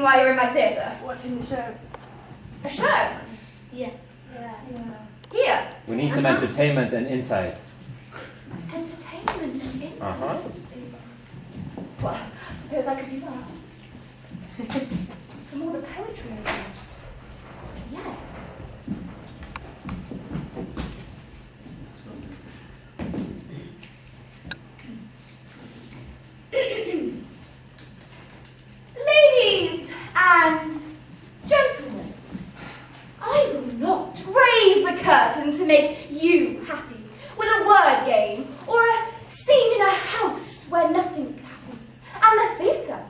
Why you're in my theatre? Watching the show. A show? Yeah. Here? We need some entertainment and insight. Entertainment and insight? Uh-huh. Well, I suppose I could do that. From all the poetry I've read. Yes. Ladies and gentlemen, I will not raise the curtain to make you happy with a word game or a scene in a house where nothing happens, and the theatre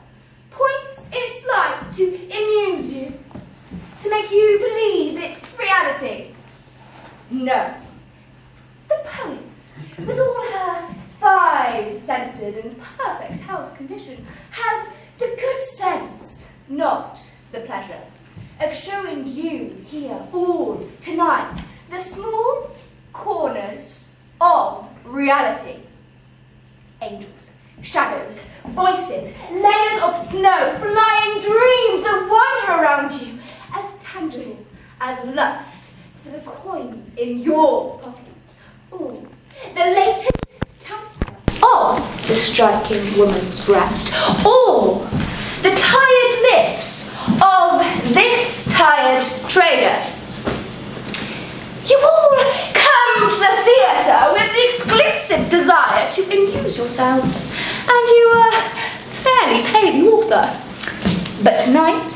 points its lights to amuse you, to make you believe it's reality. No. The poet, with all her 5 senses in perfect health condition, has the good sense, not the pleasure, of showing you here all tonight the small corners of reality. Angels, shadows, voices, layers of snow, flying dreams that wander around you, as tangible as lust for the coins in your pocket. Or the latent cancer of the striking woman's breast, or the tired lips of this tired trader. You all come to the theatre with the exclusive desire to amuse yourselves, and you fairly pay the author. But tonight,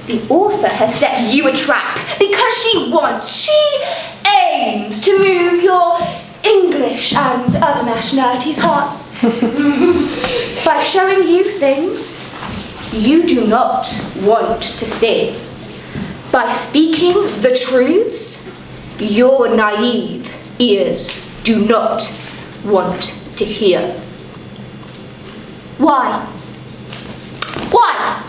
the author has set you a trap because she aims to move your English and other nationalities' hearts by showing you things you do not want to see, by speaking the truths your naive ears do not want to hear. Why? Why?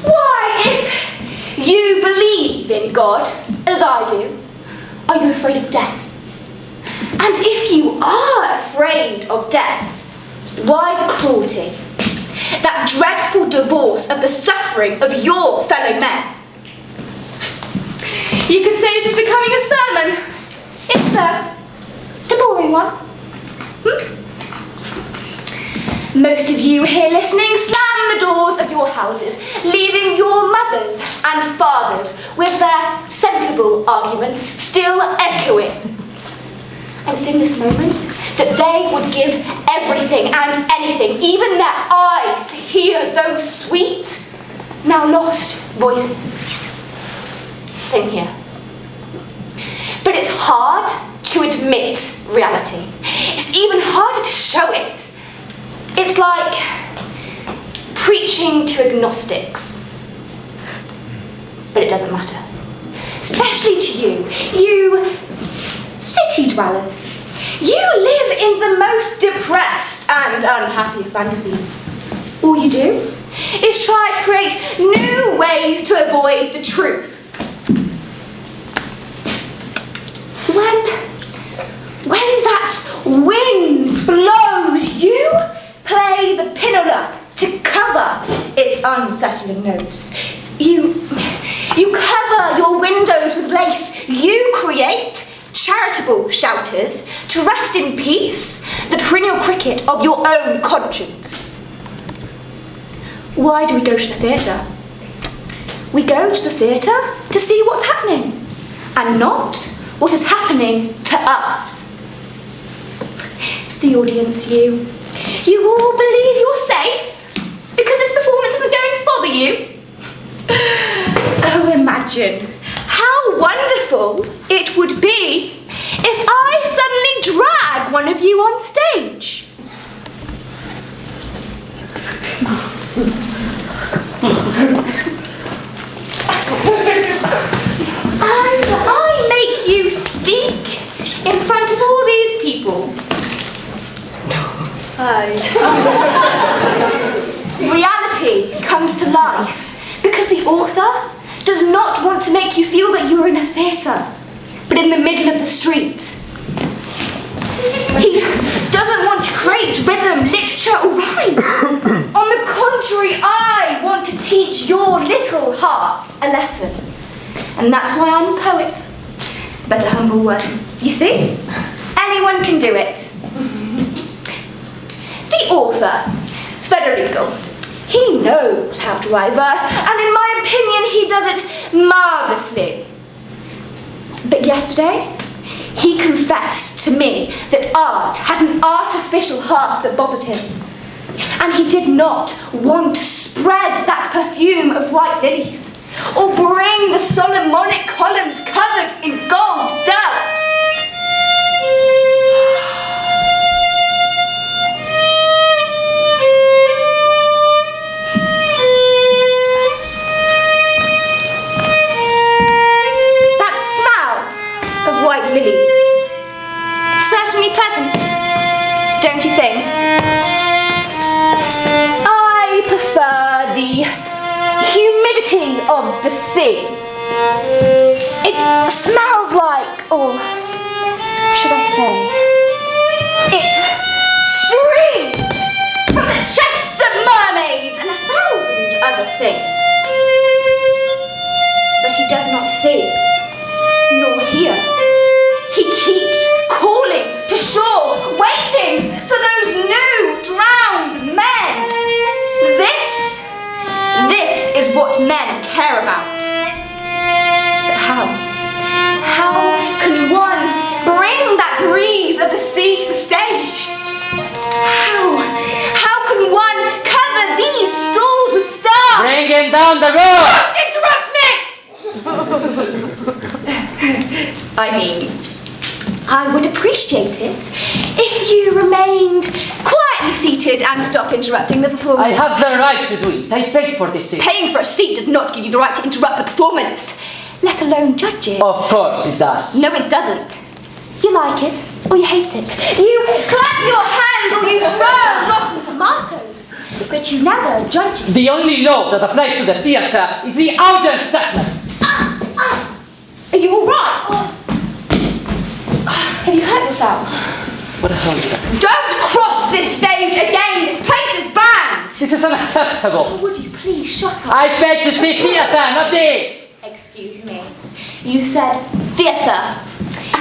Why, if you believe in God, as I do, are you afraid of death? And if you are afraid of death, why the cruelty, that dreadful divorce of the suffering of your fellow men? You could say this is becoming a sermon. It's a boring one. Most of you here listening slam the doors of your houses, leaving your mothers and fathers with their sensible arguments still echoing. And it's in this moment that they would give everything and anything, even their eyes, to hear those sweet, now lost voices. Same here. But it's hard to admit reality. It's even harder to show it. It's like preaching to agnostics. But it doesn't matter. Especially to you city dwellers. You live in the most depressed and unhappy of fantasies. All you do is try to create new ways to avoid the truth. When that wind blows, you play the pianola to cover its unsettling notes. You cover your windows with lace. You create charitable shouters to rest in peace the perennial cricket of your own conscience. Why do we go to the theatre? We go to the theatre to see what's happening, and not what is happening to us. The audience, you. You all believe you're safe? Because this performance isn't going to bother you? Oh, imagine how wonderful it would be if I suddenly drag one of you on stage. And I make you speak in front of all these people. Reality comes to life because the author does not want to make you feel that you're in a theatre, but in the middle of the street. He doesn't want to create rhythm, literature, or rhyme. On the contrary, I want to teach your little hearts a lesson. And that's why I'm a poet. But a humble one. You see? Anyone can do it. The author, Federico, he knows how to write verse, and in my opinion, he does it marvellously. But yesterday, he confessed to me that art has an artificial heart that bothered him. And he did not want to spread that perfume of white lilies, or bring the Solomonic columns covered in gold doves. That smell of white lilies, certainly pleasant, don't you think? I prefer the humidity of the sea. It smells like, or should I say, it streams from the chests of mermaids and 1,000 other things. But he does not see nor hear. He keeps calling to shore, waiting for those new drowned men. This is what men care about. But how can one bring that breeze of the sea to the stage? How can one cover these stalls with stars? Bring him down the road! Don't interrupt me! I mean, I would appreciate it if you remained quietly seated and stopped interrupting the performance. I have the right to do it. I paid for this seat. Paying for a seat does not give you the right to interrupt the performance, let alone judge it. Of course it does. No, it doesn't. You like it, or you hate it. You clap your hands, or you throw rotten tomatoes. But you never judge it. The only law that applies to the theatre is the audience judgment. Are you all right? Have you hurt yourself? What the hell is that? Don't cross this stage again! This place is banned! This is unacceptable. Oh, would you please shut up? I paid to see theatre, not this! Excuse me. You said theatre.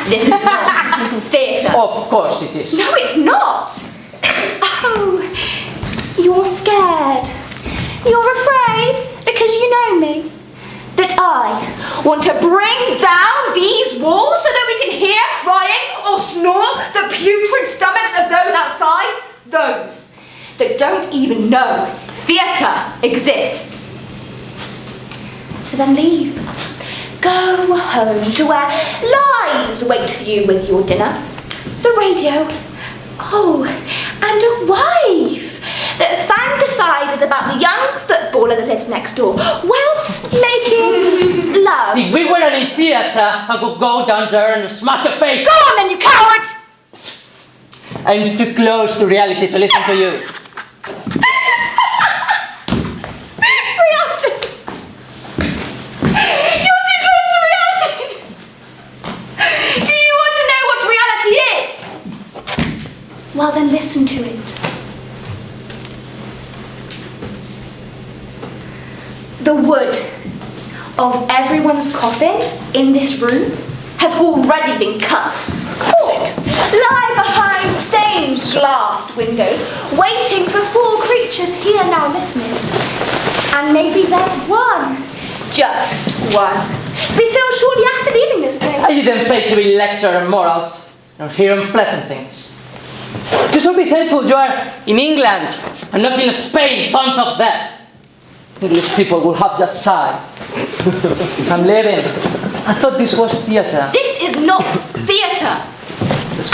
This is not theatre. Of course it is. No, it's not! Oh, you're scared. You're afraid because you know me. That I want to bring down these walls so that we can hear crying or snore the putrid stomachs of those outside. Those that don't even know theatre exists. So then leave. Go home to where lies wait for you with your dinner, the radio, and a wife that fantasises about the young footballer that lives next door, whilst making love. If we weren't in theatre, I would go down there and smash your face. Go on then, you coward! I'm too close to reality to listen to you. Reality! You're too close to reality! Do you want to know what reality is? Well then listen to it. The wood of everyone's coffin in this room has already been cut. Or lie behind stained glassed windows, waiting for four creatures here now listening. And maybe there's one, just one. We feel shortly after leaving this place. I didn't pay to be lectured on morals, nor hear unpleasant things. You should be thankful you are in England and not in Spain, fond of that. English people will have just sighed. I'm leaving. I thought this was theatre. This is not theatre.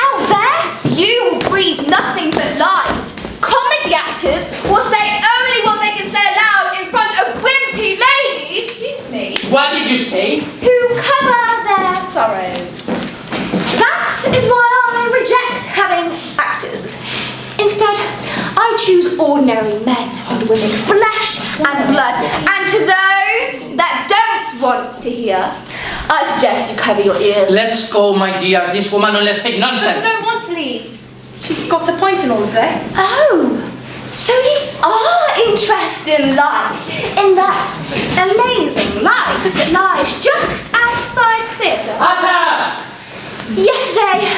Out there, you will breathe nothing but lies. Comedy actors will say only what they can say aloud in front of wimpy ladies. Excuse me. What did you say? Who cover their sorrows. That is why I reject having actors. Instead, I choose ordinary men and women, flesh and blood. And to those that don't want to hear, I suggest you cover your ears. Let's go, my dear. This woman only speaks nonsense. I don't want to leave. She's got a point in all of this. Oh, so you are interested in life, in that amazing life that lies just outside theatre. Asa! Yesterday,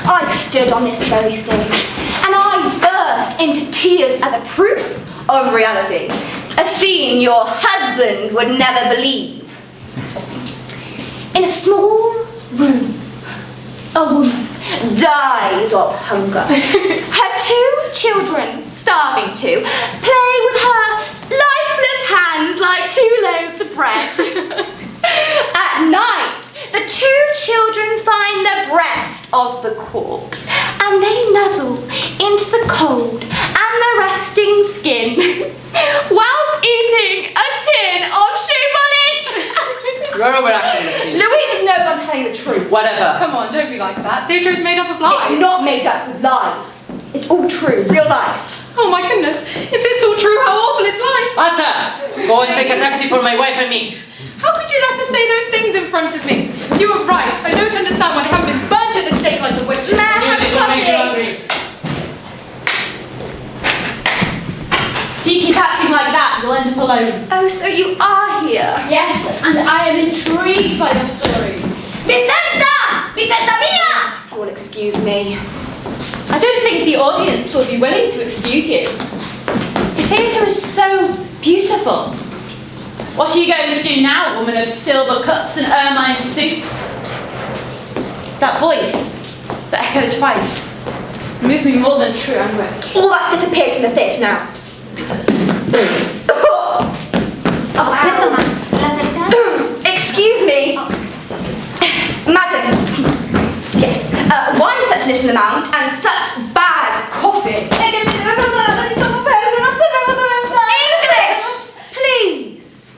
I stood on this very stage and I burst into tears as a proof of reality. A scene your husband would never believe. In a small room, a woman dies of hunger. Her 2 children, starving to, play with her lifeless hands like 2 loaves of bread. At night, the 2 children find the breast of the corpse and they nuzzle into the cold and the resting skin whilst eating a tin of shoe polish. You're overacting this thing. Louise knows I'm telling the truth. Whatever. Come on, don't be like that. Theatre is made up of lies. It's not made up with lies. It's all true, real life. Oh my goodness. If it's all true, how awful is life? Asa! Go and take a taxi for my wife and me. How could you let her say those things in front of me? You were right. I don't understand why they haven't been burnt at the stake like the witch. May I have This will make you coffee? hungry. If you keep acting like that, you'll end up alone. Oh, so you are here. Yes, and I am intrigued by your stories. Vicenta! Vicenta mia! If you will excuse me. I don't think the audience will be willing to excuse you. The theatre is so beautiful. What are you going to do now, woman of silver cups and ermine suits? That voice that echoed twice moved me more than true anger. All that's disappeared from the theatre now. Excuse me. Madam. Yes. Why such little amount and such bad coffee? English, please.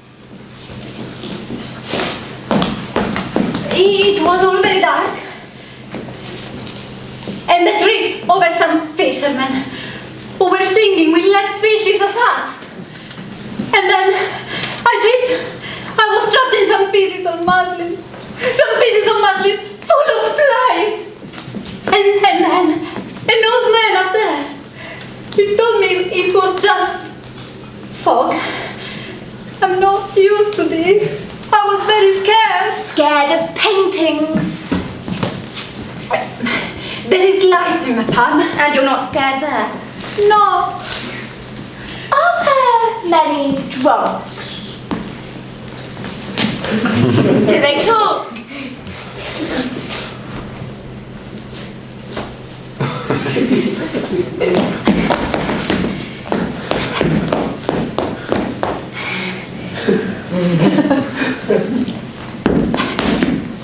It was all very dark. And the trip over some fishermen who were singing "We let fishes aside." And then I tripped. I was trapped in some pieces of muslin. Some pieces of muslin full of flies. And then an old man up there, he told me it was just fog. I'm not used to this. I was very scared. Scared of paintings. There is light in the pub. And you're not scared there. No. Are there many drunks? Do they talk?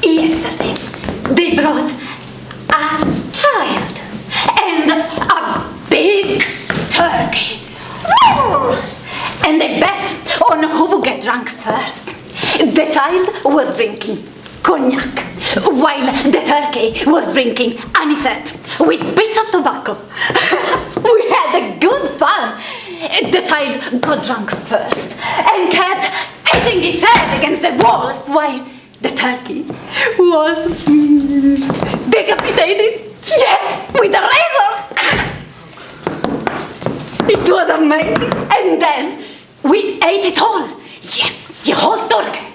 Yesterday, they brought a child and a big turkey. And they bet on who would get drunk first. The child was drinking cognac, while the turkey was drinking anisette with bits of tobacco. We had a good fun. The child got drunk first and kept hitting his head against the walls while the turkey was decapitated. Yes, with a razor. It was amazing. And then we ate it all. Yes, the whole turkey.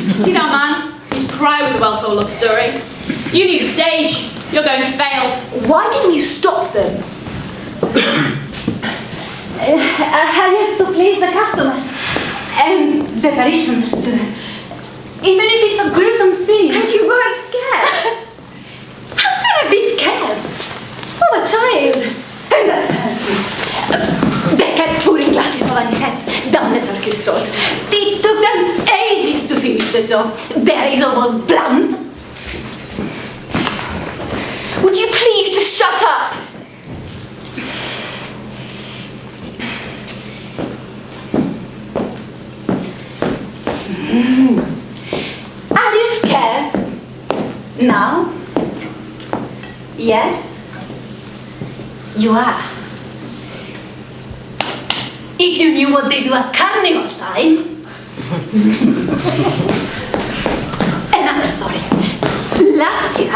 See that man? He'd cry with a well-told love story. You need a stage. You're going to fail. Why didn't you stop them? I have to please the customers and the parishioners too. Even if it's a gruesome scene. And you weren't scared? How can I be scared? Who Oh, a child. And a turkey. They kept pouring glasses of anisette down the turkey's throat. It took them ages to finish the job. Their eyes almost blunt. Would you please just shut up? Are you scared? Now? Yeah? You are. If you knew what they do at carnival time. Another story. Last year,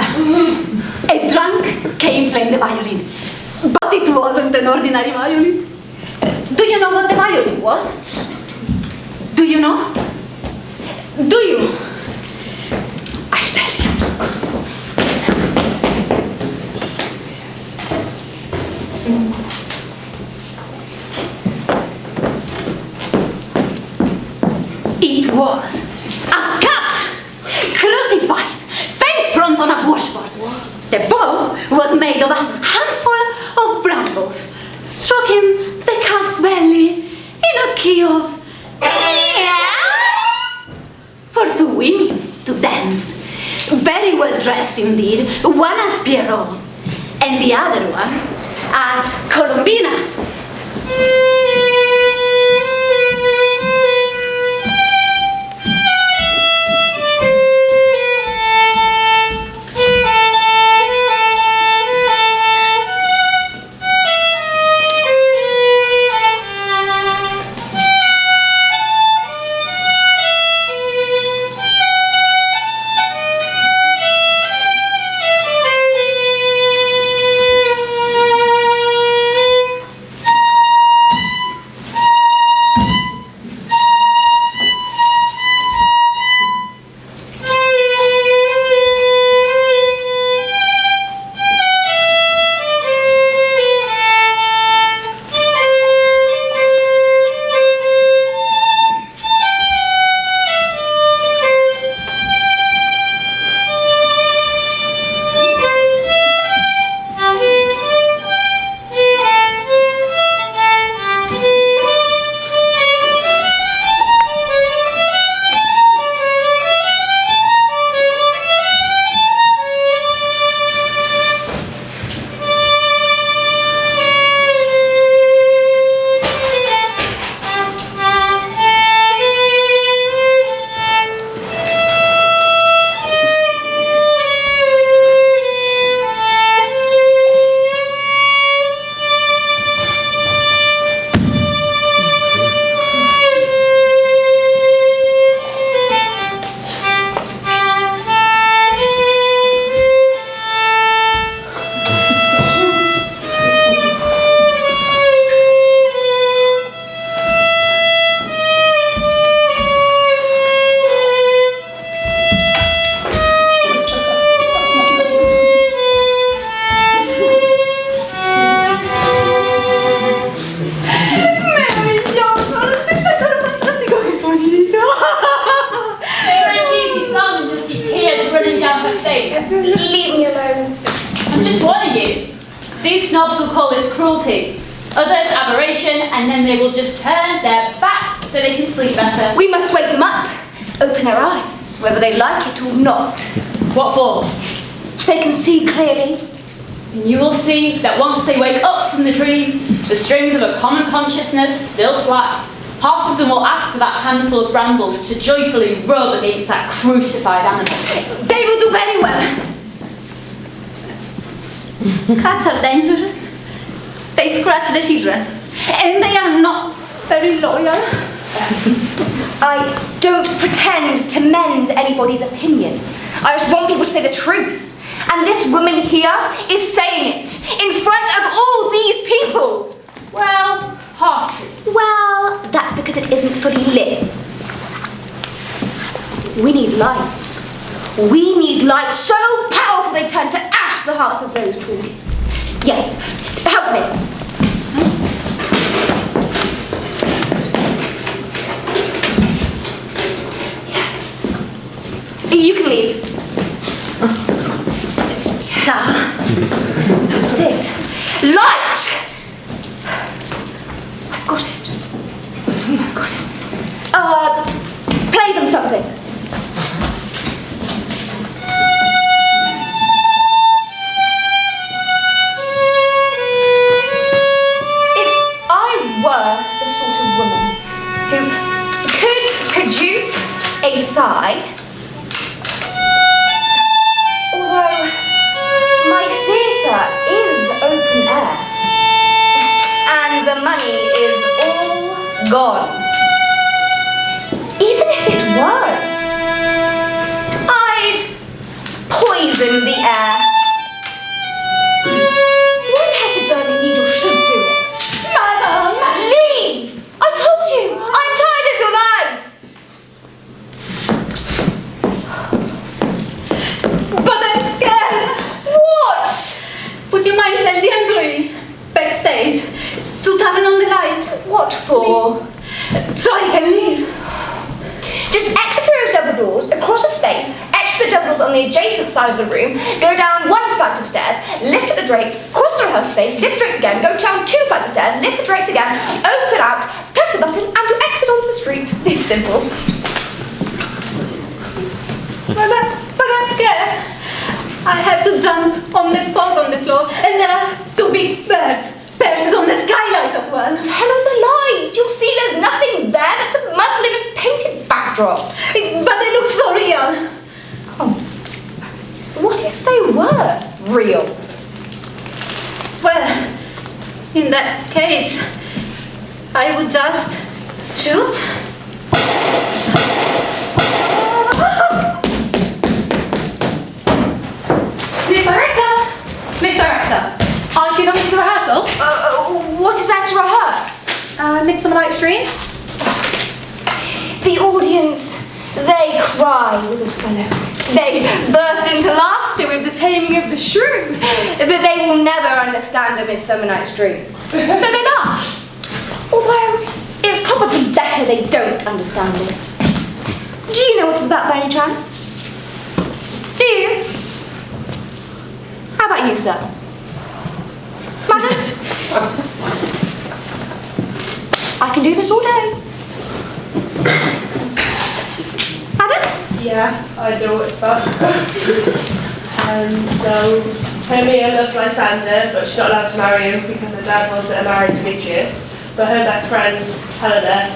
a drunk came playing the violin, but it wasn't an ordinary violin. Do you know what the violin was? Do you know? Do you? I'll tell you. It was a cat crucified, face front on a washboard. The bow was made of a handful of brambles, stroking the cat's belly in a key of for two women to dance. Very well dressed indeed, one as Pierrot, and the other one as Colombina. Leave me alone. I'm just warning you. These snobs will call this cruelty, others aberration, and then they will just turn their backs so they can sleep better. We must wake them up, open their eyes, whether they like it or not. What for? So they can see clearly. And you will see that once they wake up from the dream, the strings of a common consciousness still slack. Half of them will ask for that handful of brambles to joyfully rub against that crucified animal. They will do very well. Cats are dangerous. They scratch the children. And they are not very loyal. I don't pretend to mend anybody's opinion. I just want people to say the truth. And this woman here is saying it in front of all these people. Well, half-truths. Well, that's because it isn't fully lit. We need lights. We need lights so powerful they turn to ash the hearts of those talking. Yes, help me. Yes. You can leave. That's it. Light! I've got it. I've got it. Play them something. If I were the sort of woman who could produce a sigh, although my theatre is open air and the money is all gone, even if it weren't, I'd poison the air. One hypodermic needle should do it. Madam! Leave! I told you! I'm tired of your lies! But I'm scared! What? Would you mind tell the employees backstage to turn on the light? What for? So I can leave. Just exit through those double doors, across the space, exit the double doors on the adjacent side of the room, go down one flight of stairs, lift up the drapes, cross the rehearsal space, lift the drapes again, go down 2 flights of stairs, lift the drapes again, open out, press the button, and you exit onto the street. It's simple. But I'm scared. I have to jump on the fog on the floor, and there are 2 big birds. Birds on the skylight as well. Turn on the light. You'll see there's nothing there but some muslin and painted backdrops. But they look so real. Oh. What if they were real? Well, in that case, I would just shoot. Miss Director! Miss Director, aren't you coming to the rehearsal? What is that to rehearse? Midsummer Night's Dream? The audience, they cry with the fellow. They burst into laughter with the taming of the shrew. But they will never understand A Midsummer Night's Dream. So they laugh. Although, it's probably better they don't understand it. Do you know what it's about by any chance? Do you? How about you, sir? Madam? I can do this all day. Adam? Yeah, I know what it's about. So, Hermia loves Lysander, but she's not allowed to marry him because her dad wants her to marry Demetrius. But her best friend, Helena,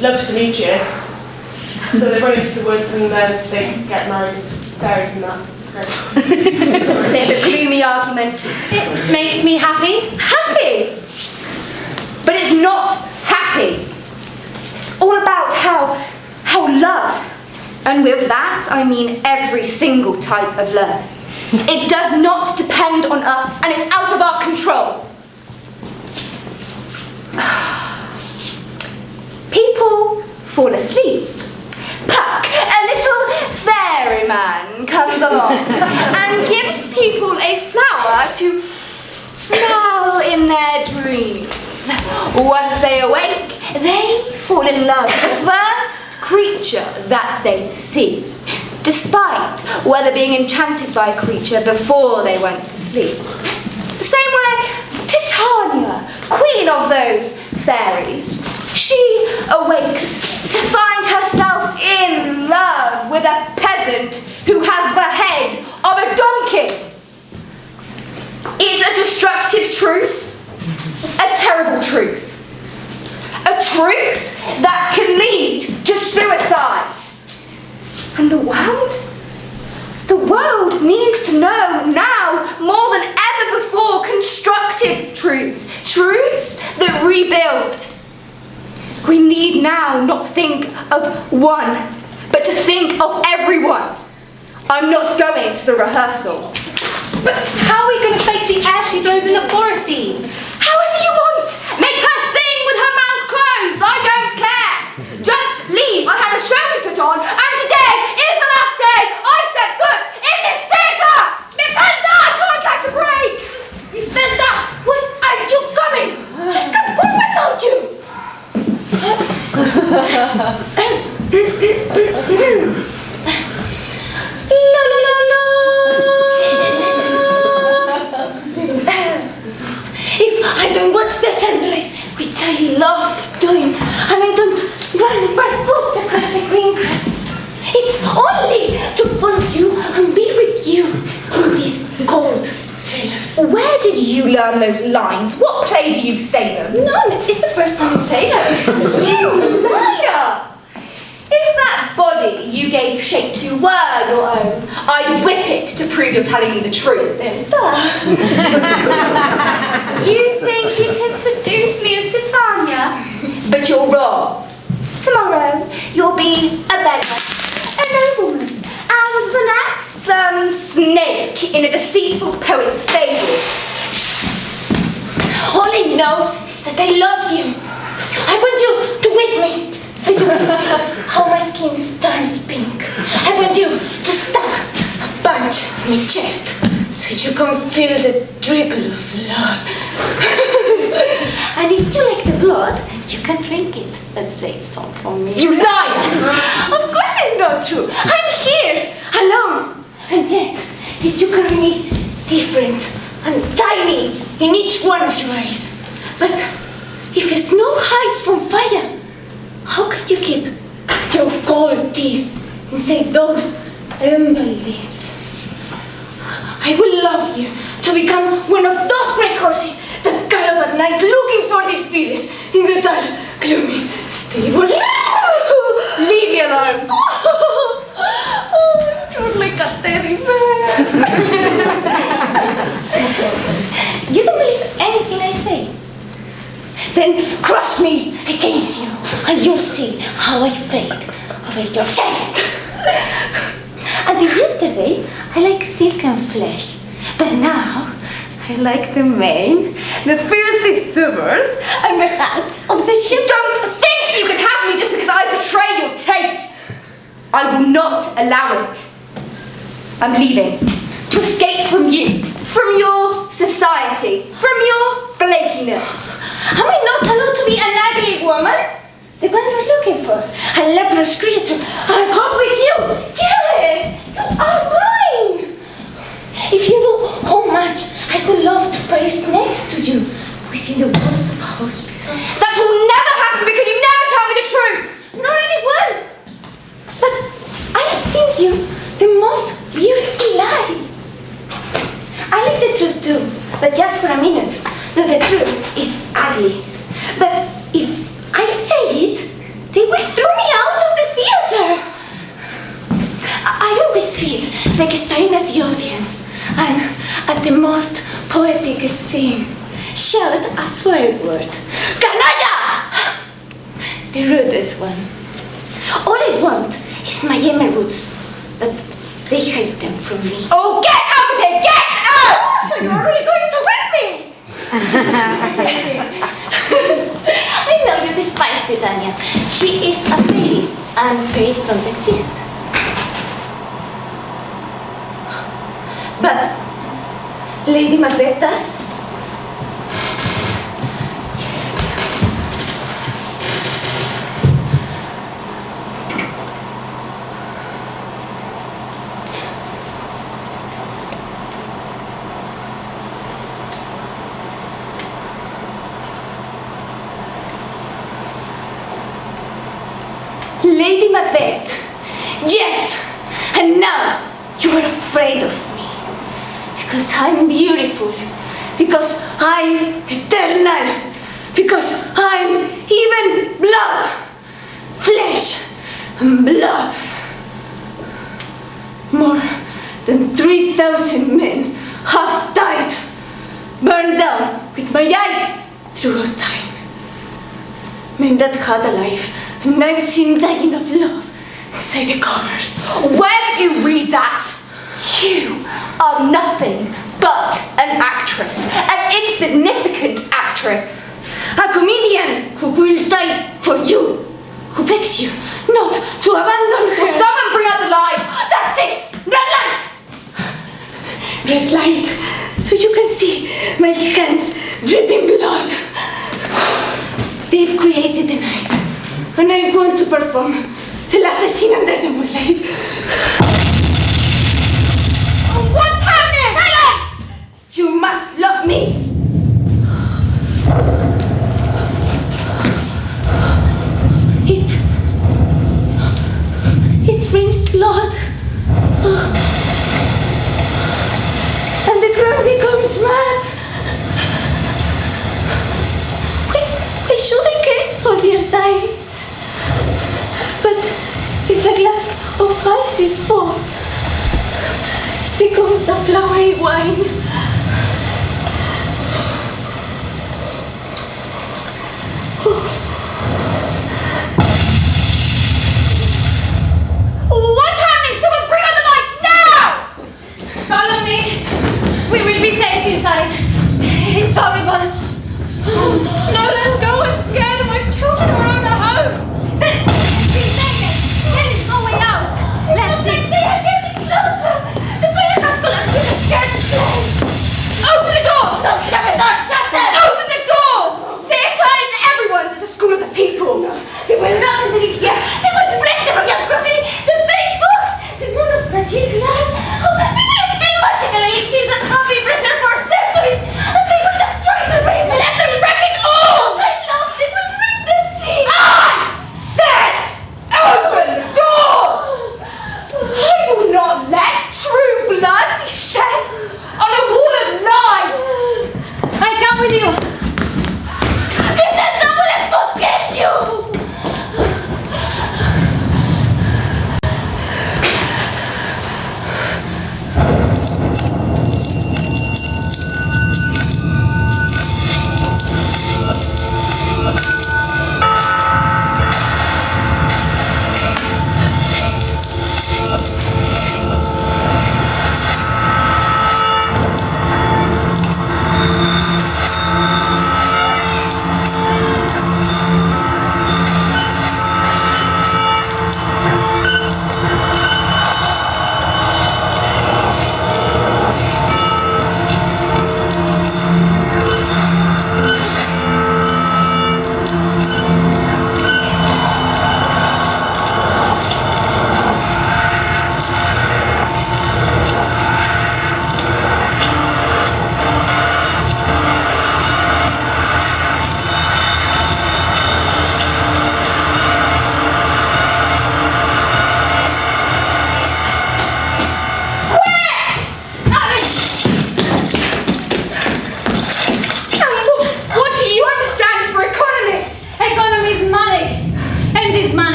loves Demetrius. So they run into the woods and then they get married to fairies and that. It's great. It's a bit of a gloomy argument. It makes me happy. Happy! But it's not happy. It's all about how love, and with that I mean every single type of love. It does not depend on us, and it's out of our control. People fall asleep. Puck, a little fairy man, comes along and gives people a flower to smell in their dreams. Once they awake, they fall in love with the first creature that they see, despite whether being enchanted by a creature before they went to sleep. The same way Titania, queen of those fairies, she awakes to find herself in love with a peasant who has the head of a donkey. It's a destructive truth, a terrible truth, a truth that can lead to suicide. And the world needs to know now more than ever before constructive truths, truths that rebuild. We need now not think of one, but to think of everyone. I'm not going to the rehearsal. But how are we going to fake the air she blows in the forest scene? However you want. Make her sing with her mouth closed. I don't care. Just leave. I have a show to put on, and today is the last day I step foot in this theatre. Miss Henda, I can't catch a break. Miss Henda, when are you coming? Come quick without you. La la la la. which I love doing, and I don't run barefoot across the green grass. It's only to follow you and be with you in these cold cellars. Where did you learn those lines? What play do you say them? None. It's the first time I say them. You liar! If that body you gave shape to were your own, I'd whip it to prove you're telling me the truth. You think you can seduce me as Titania? But you're wrong. Tomorrow, you'll be a beggar, a nobleman, and the next, some snake in a deceitful poet's fable. All I know is that I love you. I want you to whip me so you can see how my skin turns pink. I want you to stab a punch in my chest so you can feel the trickle of blood. And if you like the blood, you can drink it and save some for me. You lie! Of course it's not true. I'm here, alone. And yet you carry me different and tiny in each one of your eyes. But if snow hides from fire, how can you keep your cold teeth inside those ember lips? I will love you to become one of those great horses that gallop at night looking for their fillies in the dull, gloomy stable. Leave me alone! You're like a teddy bear. You don't believe anything I say? Then crush me against you, and you'll see how I fade over your chest. Until yesterday, I like silk and flesh, but now I like the mane, the filthy sewers, and the hat of the ship. Don't think you can have me just because I betray your taste! I will not allow it. I'm leaving to escape from you, from your society, from your flakiness. Am I not allowed to be an ugly woman? The one you're looking for. A leprous creature. I'll come with you. Yes, you are mine. If you knew how much I would love to Paris next to you, within the walls of a hospital. That will never happen because you never tell me the truth! Nor anyone. But I've seen you the most beautiful lie. I like the truth too, but just for a minute. Though the truth is ugly. But if I say it, they will throw me out of the theater. I always feel like staring at the audience and at the most poetic scene. Shout a swear word. Canalla! The rudest one. All I want is my emeralds, but they hide them from me. Oh, get out of here! Get out! So you're really going to whip me? I know you despise Titania. She is a fairy, and fairies don't exist. But Lady Macbeth does. Lady Macbeth, yes, and now you are afraid of me, because I'm beautiful, because I'm eternal, because I'm even blood, flesh and blood. More than 3,000 men have died, burned down with my eyes throughout time. Men that had a life, and I've seen dying of love inside the covers. Where did you read that? You are nothing but an actress, an insignificant actress. A comedian who will die for you, who begs you not to abandon her. Will someone bring out the lights? That's it! Red light! Red light, so you can see my hands dripping blood. They've created the night, and I'm going to perform the last scene under the moonlight. What's happening? Silence! You must love me. is what you're saying. But if a glass of ice is false, it becomes a flowery wine. What's happening? Someone bring on the lights now! Follow me. We will be safe inside. It's horrible. No, let's go. I'm scared of my children are on the home. There is no way out. Let's see. They are getting closer. The fire has collapsed. We are scared to play. Open the doors. So shut the doors. Shut them. Open the doors. Theatre is everyone's. It's a school of the people. They will not enter here. They will break the royal crockery, the fake books, the mono-magic glass. Oh, they will spill magical elixirs that have been preserved for centuries. And they will destroy the rainbow. Let them wreck it all. My love, they will bring the sea. I said open the doors. I will not let true blood be shed on a wall of lies. I come with you. If the devil has not killed you.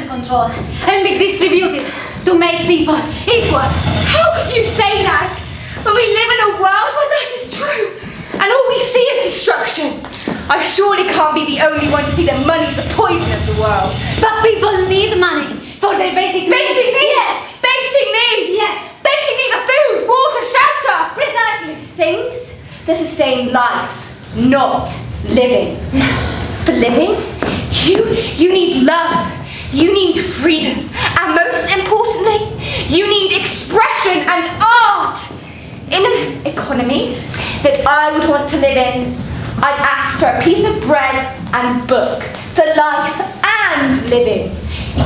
Control and be distributed to make people equal. How could you say that? When we live in a world where that is true and all we see is destruction. I surely can't be the only one to see that money's the poison of the world. But people need money for their basic needs. Basic needs? Yes. Basic needs? Yes. Basic needs are food, water, shelter. Precisely. Things that sustain life, not living. For living, you need love. You need freedom, and most importantly, you need expression and art. In an economy that I would want to live in, I'd ask for a piece of bread and book for life and living.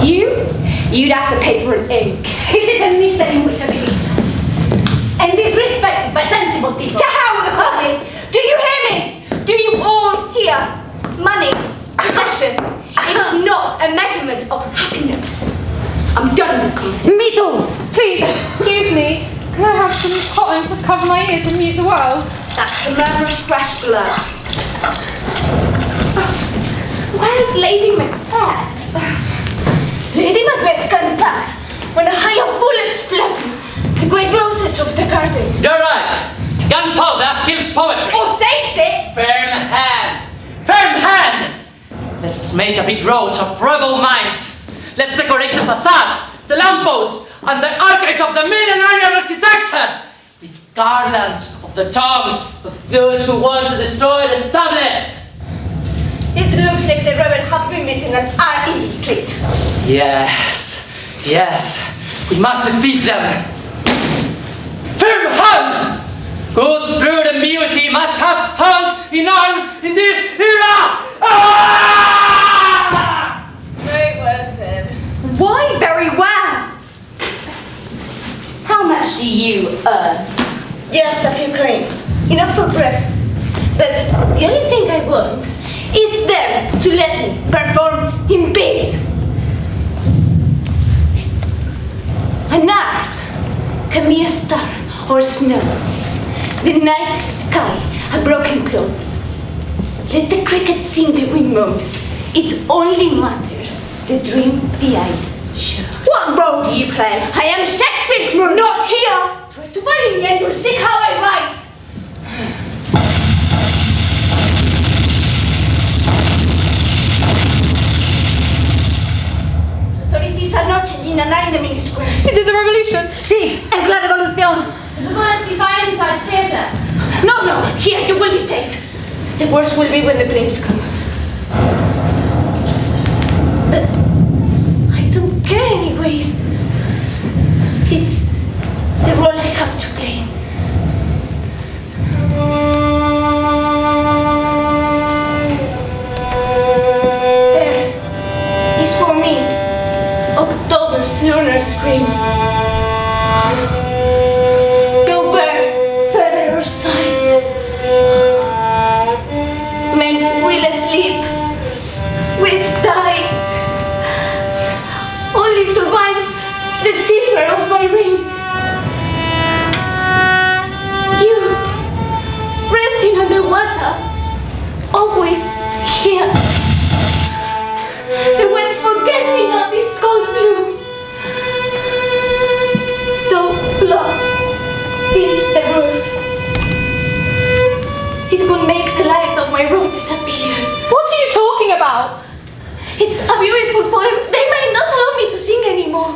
You'd ask for paper and ink. It is a mystery in which I believe, and is respected by sensible people. To hell with economy! Do you hear me? Do you all hear? Money, possession. It is not a measurement of happiness. I'm done with this conversation. Me too. Please, excuse me. Can I have some cotton to cover my ears and mute the world? That's the murmur of fresh blood. Where's Lady Macbeth? Lady Macbeth can pass when a hail of bullets flattens the great roses of the garden. You're right. Gunpowder kills poetry. Or saves it. Firm hand. Firm hand! Let's make a big rose of rebel minds. Let's decorate the facades, the lampposts, and the archives of the millenarian architecture with garlands of the tongues of those who want to destroy the established. It looks like the rebel have been meeting and are in retreat. Yes, we must defeat them. Firm hand! Good through the beauty must have hands in arms in this era! Ah! Very well said. Why very well? How much do you earn? Just a few coins. Enough for bread. But the only thing I want is them to let me perform in peace. An art can be a star or snow. The night sky, a broken cloth. Let the cricket sing the wind moan. It only matters the dream the eyes show. What role do you play? I am Shakespeare's moon. Not here! Try to bury me and you'll see how I rise. Authorities are not changing an eye in the main square. Is it the revolution? Sí, es la revolución. The bullets be fired inside the theatre. No, here you will be safe. The worst will be when the planes come. But I don't care anyways. It's the role I have to play. There is for me October's lunar scream. Go where further sight. Men will sleep, wits die. Only survives the silver of my ring. You, resting on the water, always here. The wet forget-me-not is cold blue. Though blood tints the roof, it will make the light of my road disappear. What are you talking about? It's a beautiful poem. They might not allow me to sing anymore.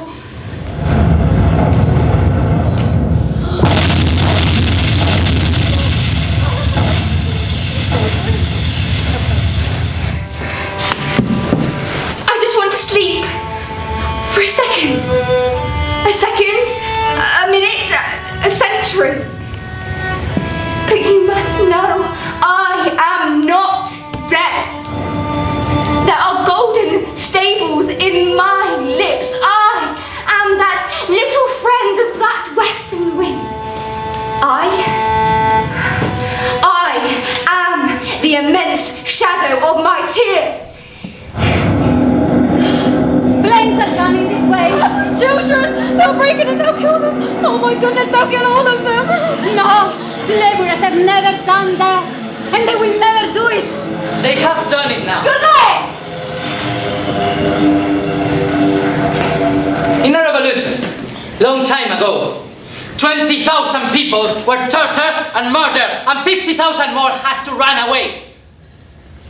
I just want to sleep. For a second. A second, a minute, a century. But you must know, I am not dead. There are golden stables in my lips. I am that little friend of that western wind. I am the immense shadow of my tears. Planes are coming this way. Children! They'll break it and they'll kill them. Oh my goodness, they'll kill all of them. No, laborers have never done that, and they will never do it. They have done it now. You're lying! In a revolution, long time ago, 20,000 people were tortured and murdered, and 50,000 more had to run away.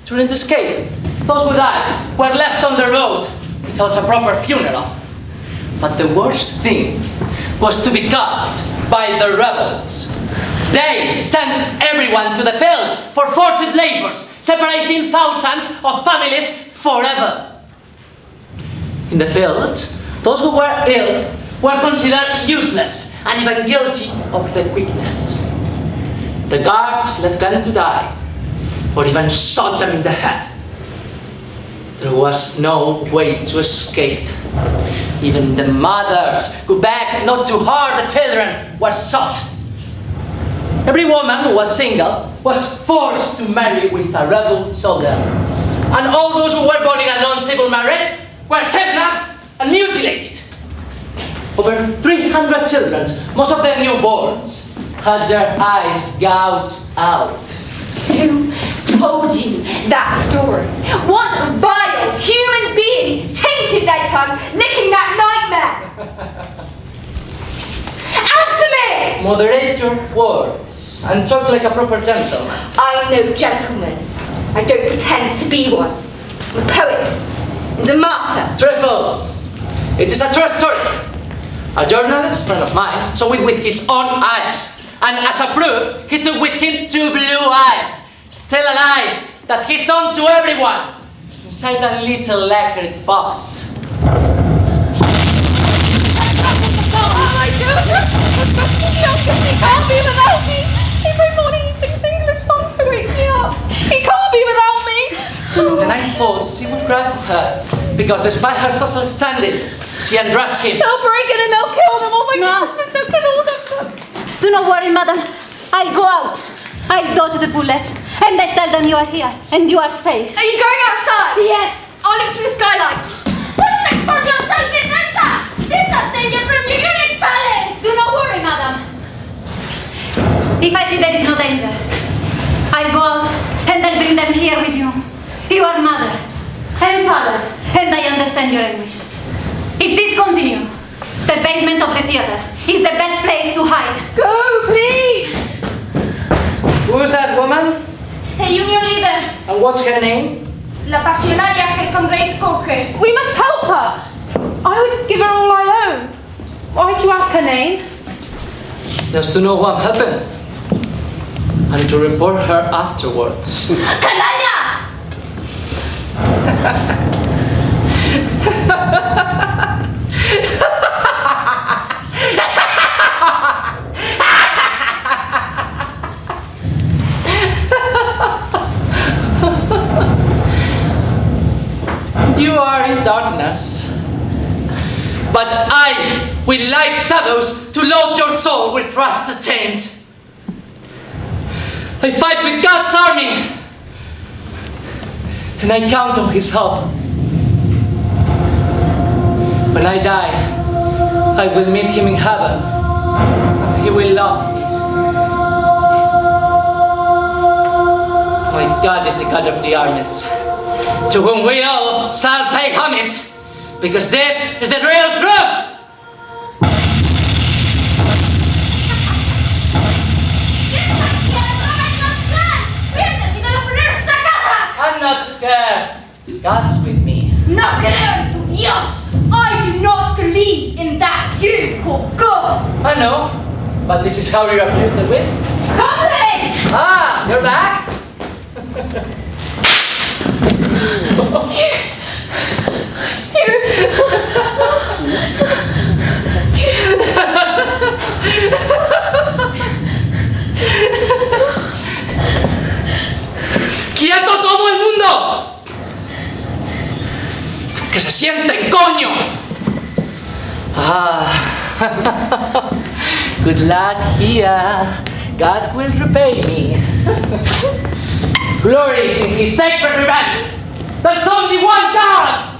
During the escape, those who died were left on the road without a proper funeral. But the worst thing was to be caught by the rebels. They sent everyone to the fields for forced labors, separating thousands of families forever. In the fields, those who were ill were considered useless and even guilty of their weakness. The guards left them to die, or even shot them in the head. There was no way to escape. Even the mothers who begged not to harm the children were shot. Every woman who was single was forced to marry with a rebel soldier. And all those who were born in a non-civil marriage were kidnapped and mutilated. Over 300 children, most of them newborns, had their eyes gouged out. Who told you that story? What vile human being tainted that tongue, licking that nightmare? Answer me! Moderate your words and talk like a proper gentleman. I'm no gentleman. I don't pretend to be one. I'm a poet and a martyr. Trifles! It is a true story. A journalist friend of mine saw it with his own eyes. And as a proof, he took with him 2 blue eyes, still alive, that he sold to everyone, inside a little lacquered box. Oh my goodness! He can't be without me! Every morning he sings English songs to wake me up. He can't be without me! When the night falls, he would cry for her, because despite her social standing, she undressed him. They'll break it and they'll kill them. Oh my No. goodness, they'll kill all of them. Do not worry, madam. I'll go out. I'll dodge the bullet. And I tell them you are here. And you are safe. Are you going outside? Yes. I'll look through the skylight. Don't expose yourself, Vincenta! This is danger from you. You need talent. Do not worry, madam. If I see there is no danger, I'll go out and I'll bring them here. clear with you. You are mother and father, and I understand your anguish. If this continues, the basement of the theater is the best place to hide. Go, please! Who's that woman? A union leader. And what's her name? La pasionaria que el Congreso coge. We must help her. I would give her all I own. Why'd you ask her name? Just to know what happened. And to report her afterwards. ¡Canalla! You are in darkness. But I will light shadows to load your soul with rusted chains. I fight with God's army. And I count on his help. When I die, I will meet him in heaven. And he will love me. My God is the God of the armies, to whom we all shall pay homage, because this is the real truth! I'm not scared. God's with me. No creo en tu Dios. I do not believe in that you call God. I know, but this is how you appear in the winds. Comrade! Ah, you're back? ¡Quieto todo el mundo! ¡Que se sienten, coño! Ah, good luck here. God will repay me. Glory is in his sacred revenge. There's only one God!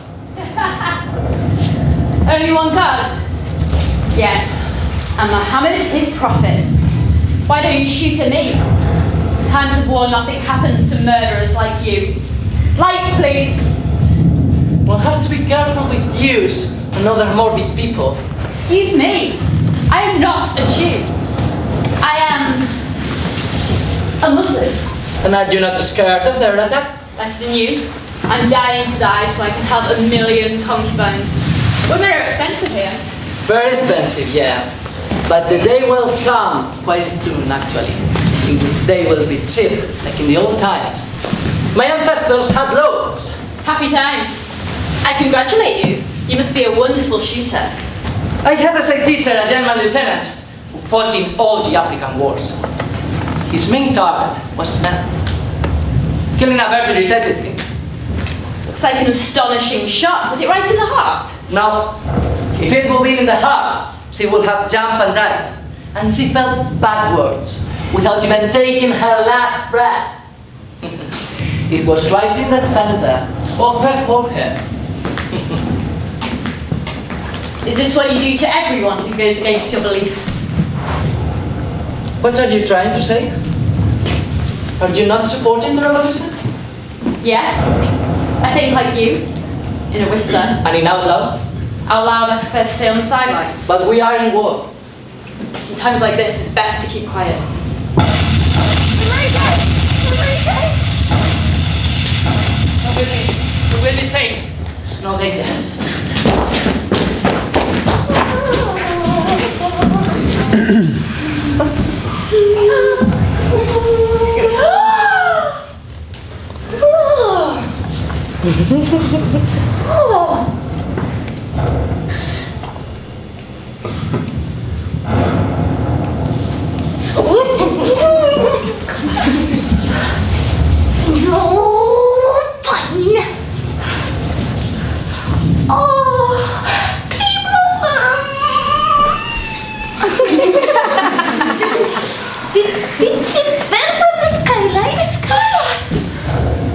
Only one God? Yes. And Muhammad is his prophet. Why don't you shoot at me? In times of war, nothing happens to murderers like you. Lights, please. One has to be careful with Jews and other morbid people. Excuse me. I am not a Jew. I am a Muslim. And are you not scared of their attack? Less than you. I'm dying to die so I can have 1,000,000 concubines. Women are expensive here. Very expensive, yeah. But the day will come quite soon, actually, in which they will be cheap, like in the old times. My ancestors had loads. Happy times. I congratulate you. You must be a wonderful shooter. I had as a teacher a German lieutenant who fought in all the African wars. His main target was men. Killing a bird irritated him. Looks like an astonishing shot. Was it right in the heart? Now, if it will be in the heart, she would have jumped and died. And she fell backwards, without even taking her last breath. It was right in the center of her forehead. Is this what you do to everyone who goes against your beliefs? What are you trying to say? Are you not supporting the revolution? Yes. I think like you. In a whisper. And in out loud? Out loud, I prefer to stay on the sidelines. But we are in war. In times like this, it's best to keep quiet. You will be safe. It's no danger. Did she fell from the skyline? The skyline?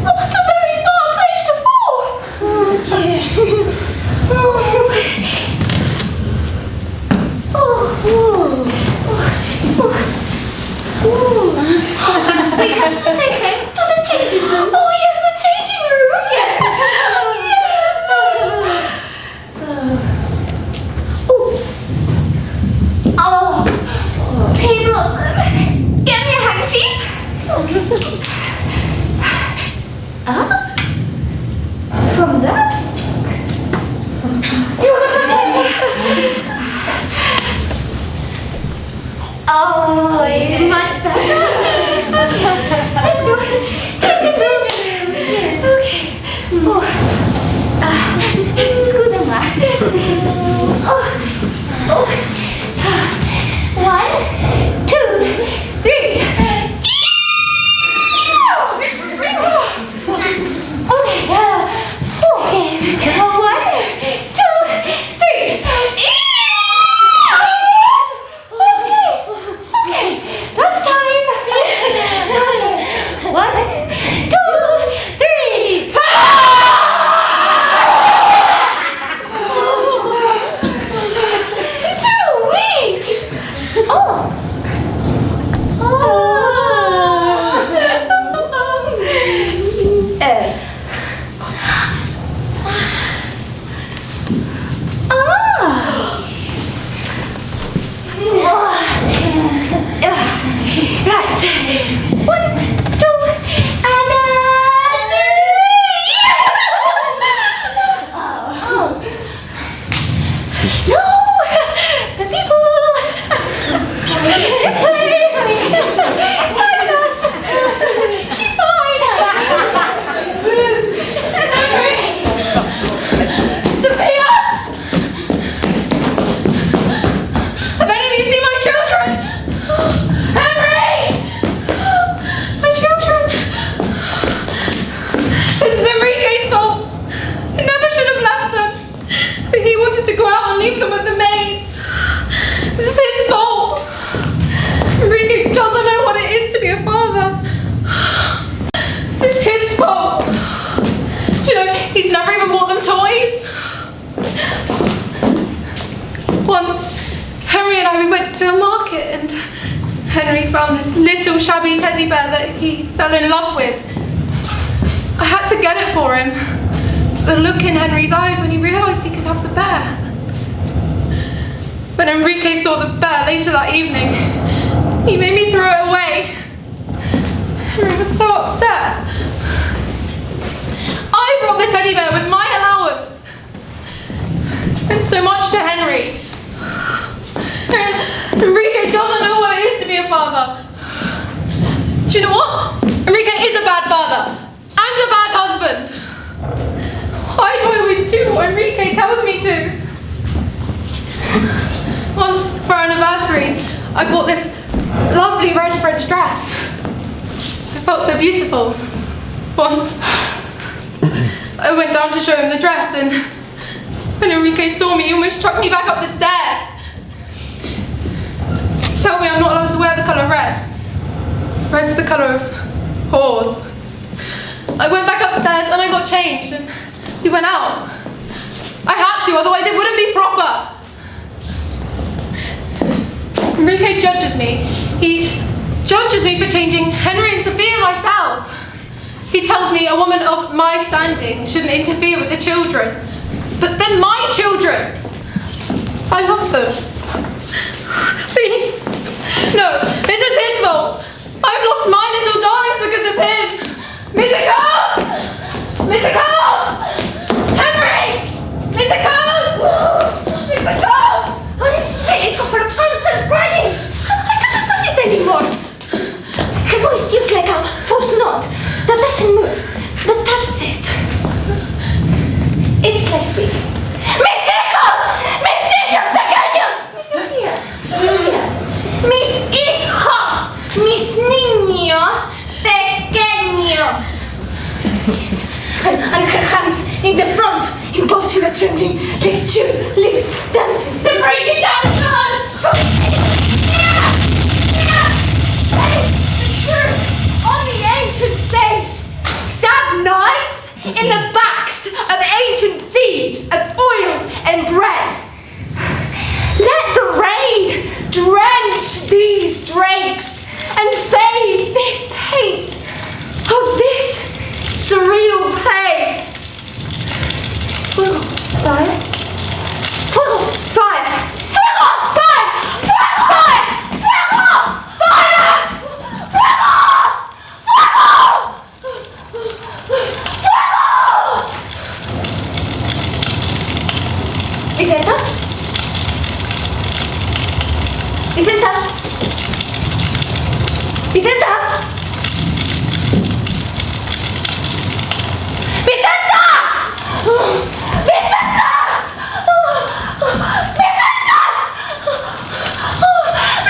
Oh, it's a very far place to fall. Oh, dear. We have to take her to the changing room. Oh, yeah. to a market and Henry found this little shabby teddy bear that he fell in love with. I had to get it for him. The look in Henry's eyes when he realised he could have the bear. When Enrique saw the bear later that evening, he made me throw it away. Henry was so upset. I brought the teddy bear with my allowance. And so much to Henry. Enrique doesn't know what it is to be a father. Do you know what? Enrique is a bad father and a bad husband. Why do I always do what Enrique tells me to? Once, for our anniversary, I bought this lovely red French dress. It felt so beautiful. Once, I went down to show him the dress, and when Enrique saw me, he almost chucked me back up the stairs. Tell me I'm not allowed to wear the colour red. Red's the colour of whores. I went back upstairs and I got changed and we went out. I had to, otherwise it wouldn't be proper. Enrique judges me. He judges me for changing Henry and Sophia and myself. He tells me a woman of my standing shouldn't interfere with the children. But they're my children. I love them. Please. No, this is his fault. I've lost my little darlings because of him. Mr. Coates! Mr. Coates! Henry! Mr. Coates! Mr. Coates! I'm sick of her constant crying. I can't stand it anymore. Her voice feels like a forced knot that doesn't move, but that's it. It's like this. Mis hijos! Mis niños pequeños! Here. Mis hijos! Mis niños pequeños! Yes. And her hands in the front, impossible trembling, like two leaves dancing. They're breaking down the glass! On the ancient stage, stab knives in the backs of ancient thieves of oil and bread. Let the rain drench these drapes and fade this paint of this surreal play. Fuego, fire. Fuego, fire. Fuego, fire. Fuego, fire. Fuego, fire. Fuego, fuego. Fuego. Intenta. Intenta. Intenta. Vicenta! Vicenta! Vicenta!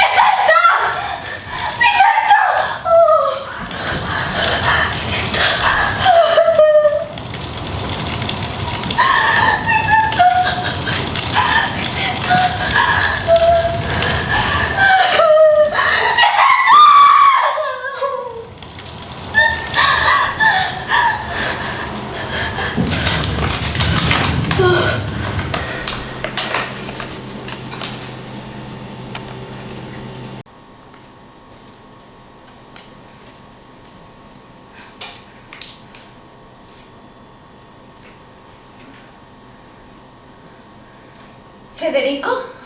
Vicenta! Vicenta! Federico?